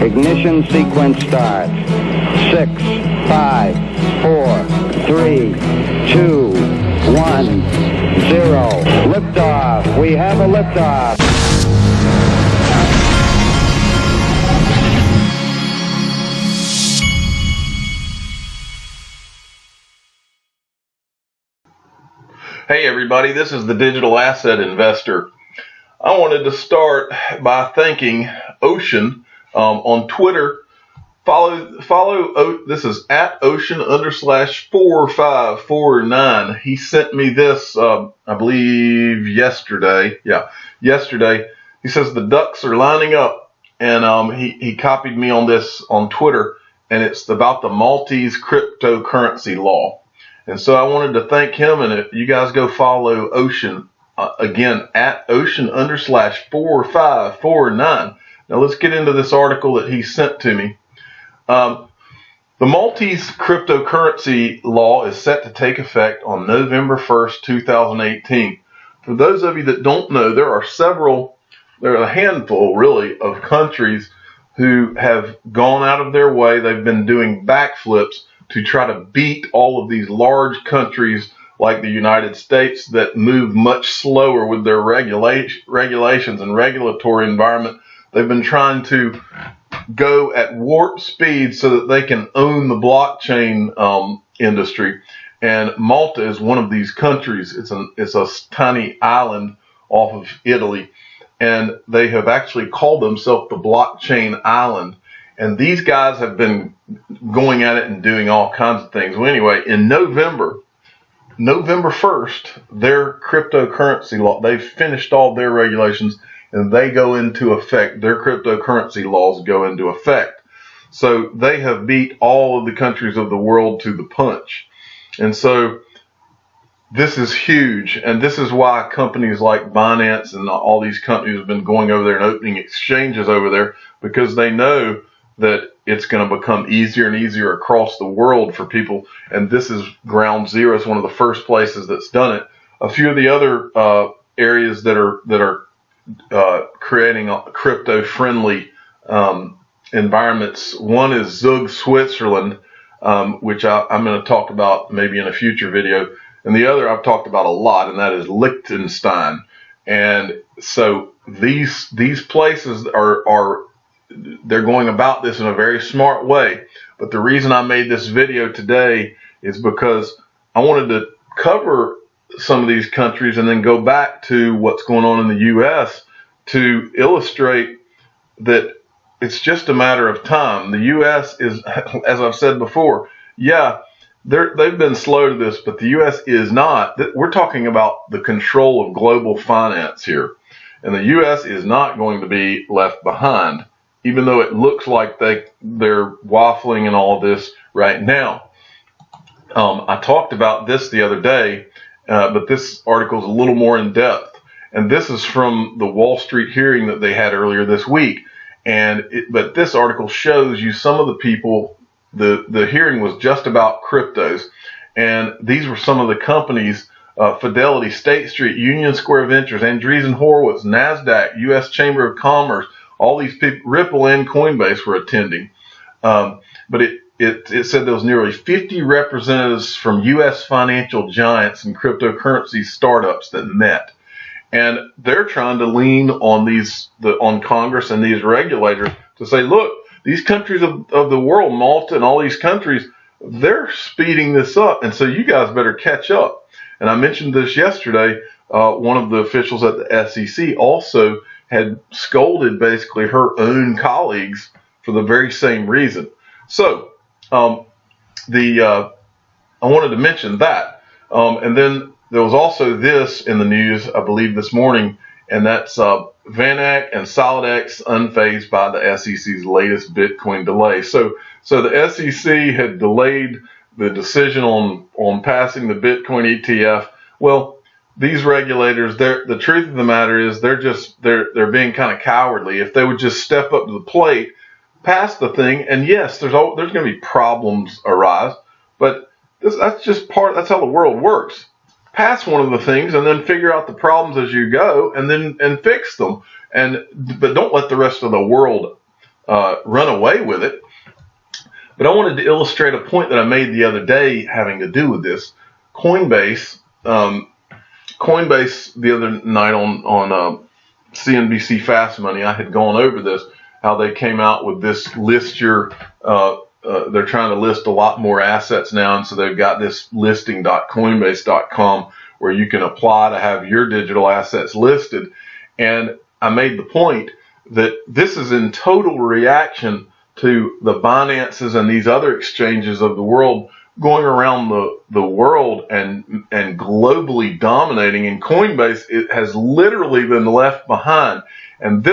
Ignition sequence starts. 6, 5, 4, 3, 2, 1, 0. Liftoff. We have a liftoff. Hey everybody, this is the Digital Asset Investor. I wanted to start by thanking Ocean on Twitter. Follow. This is at Ocean_4549. He sent me this, I believe yesterday. Yeah, yesterday. He says the ducks are lining up, and he copied me on this on Twitter, and it's about the Maltese cryptocurrency law. And so I wanted to thank him, and if you guys go follow Ocean, again, at Ocean_4549. Now let's get into this article that he sent to me. The Maltese cryptocurrency law is set to take effect on November 1st, 2018. For those of you that don't know, there are a handful really of countries who have gone out of their way. They've been doing backflips to try to beat all of these large countries like the United States that move much slower with their regulations and regulatory environment. They've been trying to go at warp speed so that they can own the blockchain industry. And Malta is one of these countries. It's a tiny island off of Italy, and they have actually called themselves the blockchain island. And these guys have been going at it and doing all kinds of things. Well, anyway, in November 1st, their cryptocurrency law, they've finished all their regulations, and they go into effect. Their cryptocurrency laws go into effect. So they have beat all of the countries of the world to the punch. And so this is huge. And this is why companies like Binance and all these companies have been going over there and opening exchanges over there, because they know that it's going to become easier and easier across the world for people. And this is ground zero. It's one of the first places that's done it. A few of the other areas that are creating crypto-friendly environments. One is Zug, Switzerland, which I'm going to talk about maybe in a future video. And the other I've talked about a lot, and that is Liechtenstein. And so these places they're going about this in a very smart way. But the reason I made this video today is because I wanted to cover some of these countries and then go back to what's going on in the U.S. to illustrate that it's just a matter of time. The U.S. is, as I've said before, yeah, they've been slow to this, but the U.S. is not. We're talking about the control of global finance here. And the U.S. is not going to be left behind, even though it looks like they're waffling and all of this right now. I talked about this the other day, but this article is a little more in depth. And this is from the Wall Street hearing that they had earlier this week. But this article shows you some of the people. The hearing was just about cryptos. And these were some of the companies: Fidelity, State Street, Union Square Ventures, Andreessen Horowitz, NASDAQ, U.S. Chamber of Commerce. All these people, Ripple and Coinbase, were attending. But it said there was nearly 50 representatives from U.S. financial giants and cryptocurrency startups that met. And they're trying to lean on on Congress and these regulators to say, look, these countries of the world, Malta and all these countries, they're speeding this up. And so you guys better catch up. And I mentioned this yesterday. One of the officials at the SEC also had scolded basically her own colleagues for the very same reason. So I wanted to mention that. And then there was also this in the news, I believe this morning, and that's VanEck and SolidX unfazed by the SEC's latest Bitcoin delay. So the SEC had delayed the decision on passing the Bitcoin ETF. Well, these regulators, the truth of the matter is they're being kind of cowardly. If they would just step up to the plate, pass the thing, and yes, there's going to be problems arise, but that's how the world works. Pass one of the things and then figure out the problems as you go, and fix them. But don't let the rest of the world run away with it. But I wanted to illustrate a point that I made the other day having to do with this. Coinbase the other night on CNBC Fast Money, I had gone over this, how they came out with this list your, they're trying to list a lot more assets now, and so they've got this listing.coinbase.com where you can apply to have your digital assets listed. And I made the point that this is in total reaction to the Binances and these other exchanges of the world going around the world and globally dominating, and Coinbase, it has literally been left behind. And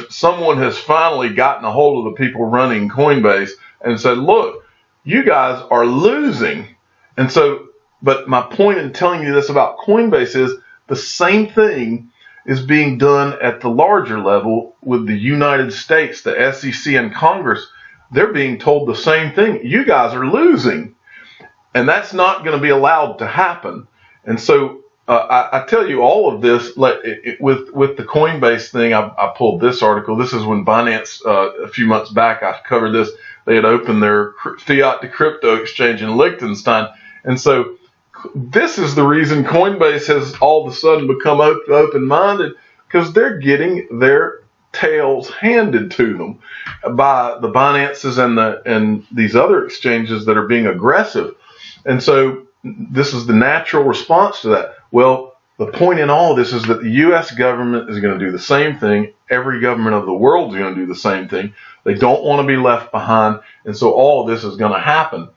someone has finally gotten a hold of the people running Coinbase and said, look, you guys are losing. And so, but my point in telling you this about Coinbase is the same thing is being done at the larger level with the United States, the SEC and Congress. They're being told the same thing. You guys are losing. And that's not going to be allowed to happen. And so I tell you all of this with the Coinbase thing. I pulled this article. This is when Binance, a few months back, I covered this. They had opened their Fiat to crypto exchange in Liechtenstein. And so this is the reason Coinbase has all of a sudden become open-minded, because they're getting their tails handed to them by the Binances and these other exchanges that are being aggressive. And so this is the natural response to that. Well, the point in all of this is that the U.S. government is going to do the same thing. Every government of the world is going to do the same thing. They don't want to be left behind. And so all of this is going to happen.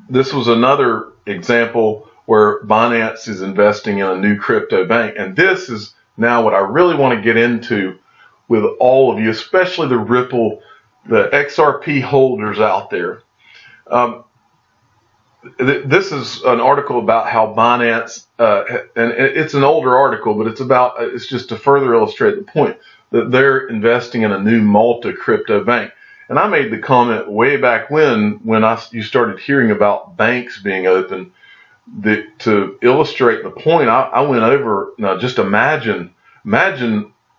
This was another example where Binance is investing in a new crypto bank. And this is now what I really want to get into with all of you, especially the Ripple, the XRP holders out there. This is an article about how Binance, and it's an older article, but it's just to further illustrate the point that they're investing in a new Malta crypto bank. And I made the comment way back when you started hearing about banks being open, to illustrate the point. I went over, now just imagine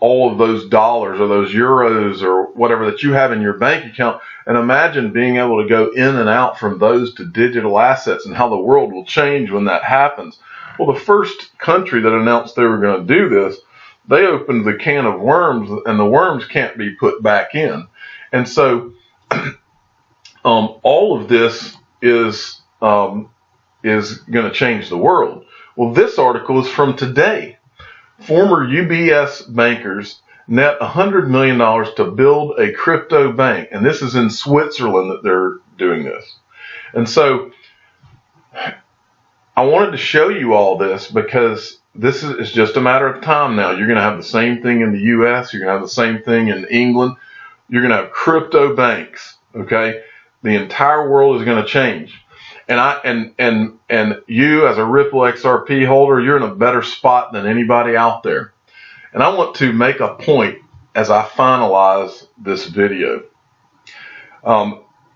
all of those dollars or those euros or whatever that you have in your bank account, and imagine being able to go in and out from those to digital assets, and how the world will change when that happens. Well, the first country that announced they were going to do this, they opened the can of worms, and the worms can't be put back in. And so all of this is going to change the world. Well, this article is from today. Former UBS bankers net $100 million to build a crypto bank. And this is in Switzerland that they're doing this. And so I wanted to show you all this, because this is just a matter of time now. You're going to have the same thing in the US. You're going to have the same thing in England. You're going to have crypto banks. Okay. The entire world is going to change. And you as a Ripple XRP holder, you're in a better spot than anybody out there. And I want to make a point as I finalize this video.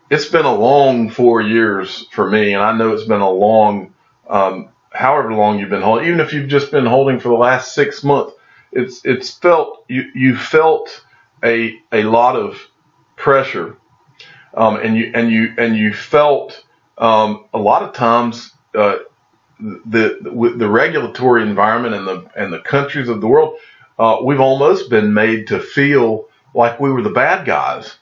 It's been a long 4 years for me, and I know it's been a long, however long you've been holding, even if you've just been holding for the last 6 months, it's felt, you felt a lot of pressure, and you felt a lot of times with the regulatory environment and the countries of the world, we've almost been made to feel like we were the bad guys.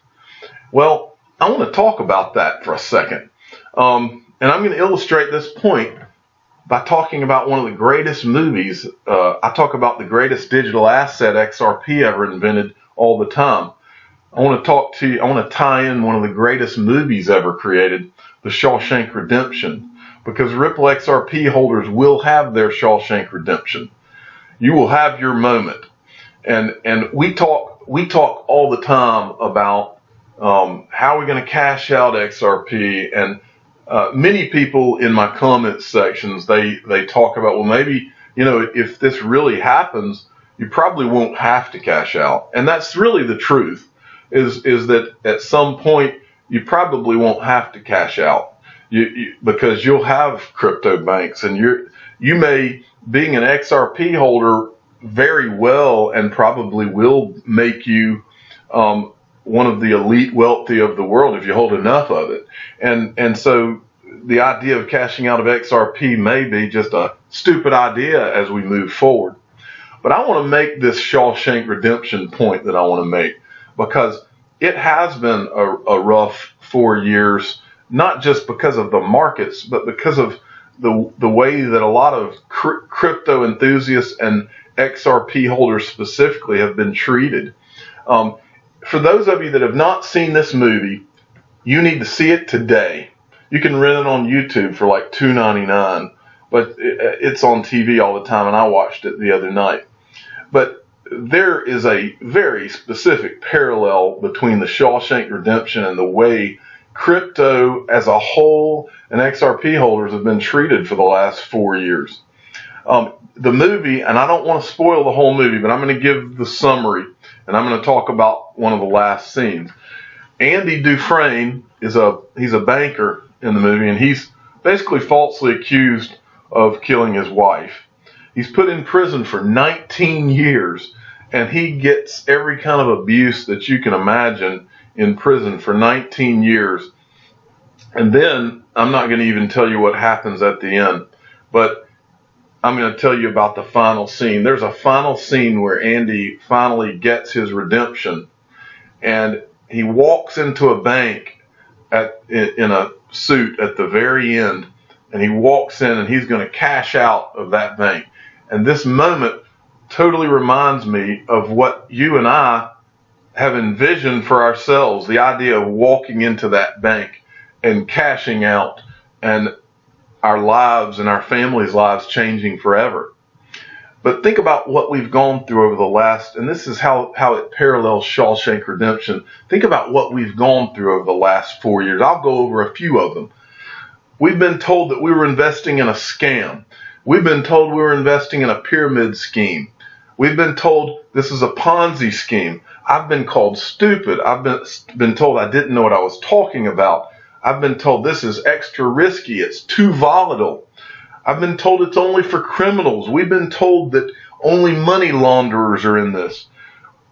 Well, I want to talk about that for a second, and I'm going to illustrate this point by talking about one of the greatest movies. I talk about the greatest digital asset XRP ever invented all the time. I want to tie in one of the greatest movies ever created, the Shawshank Redemption, because Ripple XRP holders will have their Shawshank Redemption. You will have your moment. And we talk all the time about how we're going to cash out XRP, and many people in my comment sections, they talk about, well, maybe, if this really happens, you probably won't have to cash out. And that's really the truth, is that at some point you probably won't have to cash out, because you'll have crypto banks, and you may, being an XRP holder, very well and probably will make you one of the elite wealthy of the world if you hold enough of it. And so the idea of cashing out of XRP may be just a stupid idea as we move forward. But I want to make this Shawshank Redemption point that I want to make, because it has been a rough 4 years, not just because of the markets, but because of the way that a lot of crypto enthusiasts and XRP holders specifically have been treated. For those of you that have not seen this movie, you need to see it today. You can rent it on YouTube for like $2.99, but it's on TV all the time, and I watched it the other night. But there is a very specific parallel between the Shawshank Redemption and the way crypto as a whole and XRP holders have been treated for the last 4 years. The movie, and I don't want to spoil the whole movie, but I'm going to give the summary, and I'm going to talk about one of the last scenes. Andy Dufresne he's a banker in the movie, and he's basically falsely accused of killing his wife. He's put in prison for 19 years, and he gets every kind of abuse that you can imagine in prison for 19 years. And then, I'm not going to even tell you what happens at the end, but I'm going to tell you about the final scene. There's a final scene where Andy finally gets his redemption, and he walks into a bank in a suit at the very end, and he walks in and he's going to cash out of that bank. And this moment totally reminds me of what you and I have envisioned for ourselves, the idea of walking into that bank and cashing out, and our lives and our families' lives changing forever. But think about what we've gone through over the last, and this is how it parallels Shawshank Redemption. Think about what we've gone through over the last 4 years. I'll go over a few of them. We've been told that we were investing in a scam. We've been told we were investing in a pyramid scheme. We've been told this is a Ponzi scheme. I've been called stupid. I've been told I didn't know what I was talking about. I've been told this is extra risky. It's too volatile. I've been told it's only for criminals. We've been told that only money launderers are in this.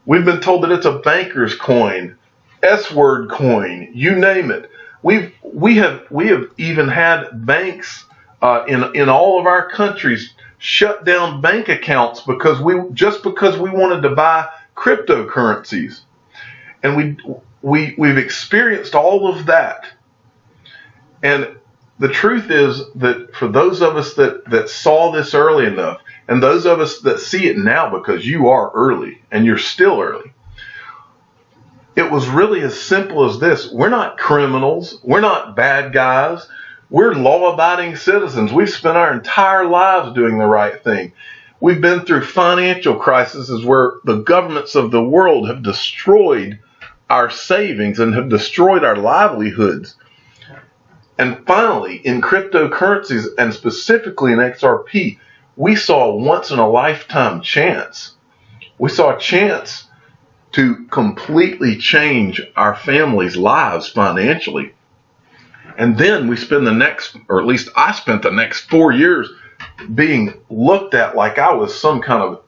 We've been told that it's a banker's coin, S-word coin, you name it. We have even had banks in all of our countries shut down bank accounts because we wanted to buy cryptocurrencies, and we've experienced all of that. And the truth is that for those of us that saw this early enough, and those of us that see it now because you are early and you're still early, it was really as simple as this. We're not criminals. We're not bad guys. We're law-abiding citizens. We've spent our entire lives doing the right thing. We've been through financial crises where the governments of the world have destroyed our savings and have destroyed our livelihoods. And finally, in cryptocurrencies, and specifically in XRP, we saw a once-in-a-lifetime chance. We saw a chance to completely change our families' lives financially. And then we spend the next, or at least I spent the next 4 years being looked at like I was some kind of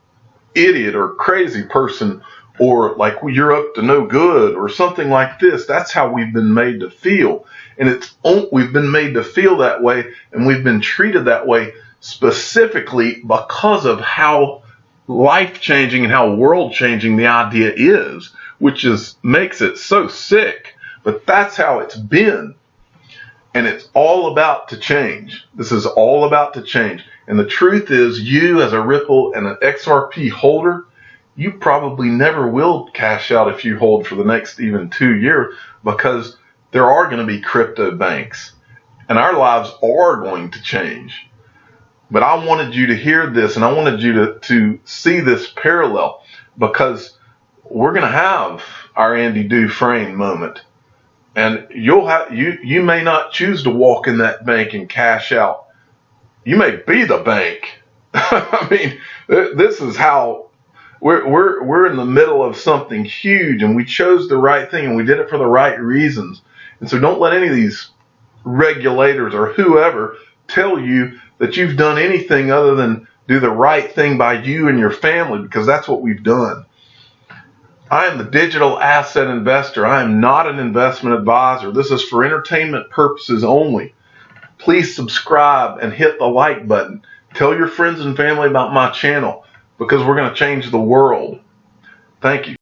idiot or crazy person, or like you're up to no good or something like this. That's how we've been made to feel. And we've been made to feel that way, and we've been treated that way specifically because of how life-changing and how world-changing the idea is, which makes it so sick. But that's how it's been. And it's all about to change. This is all about to change. And the truth is, you as a Ripple and an XRP holder, you probably never will cash out if you hold for the next even 2 years, because there are going to be crypto banks, and our lives are going to change. But I wanted you to hear this, and I wanted you to see this parallel, because we're going to have our Andy Dufresne moment. And you may not choose to walk in that bank and cash out. You may be the bank. I mean, this is how we're in the middle of something huge, and we chose the right thing, and we did it for the right reasons. And so don't let any of these regulators or whoever tell you that you've done anything other than do the right thing by you and your family, because that's what we've done. I am the digital asset investor. I am not an investment advisor. This is for entertainment purposes only. Please subscribe and hit the like button. Tell your friends and family about my channel because we're going to change the world. Thank you.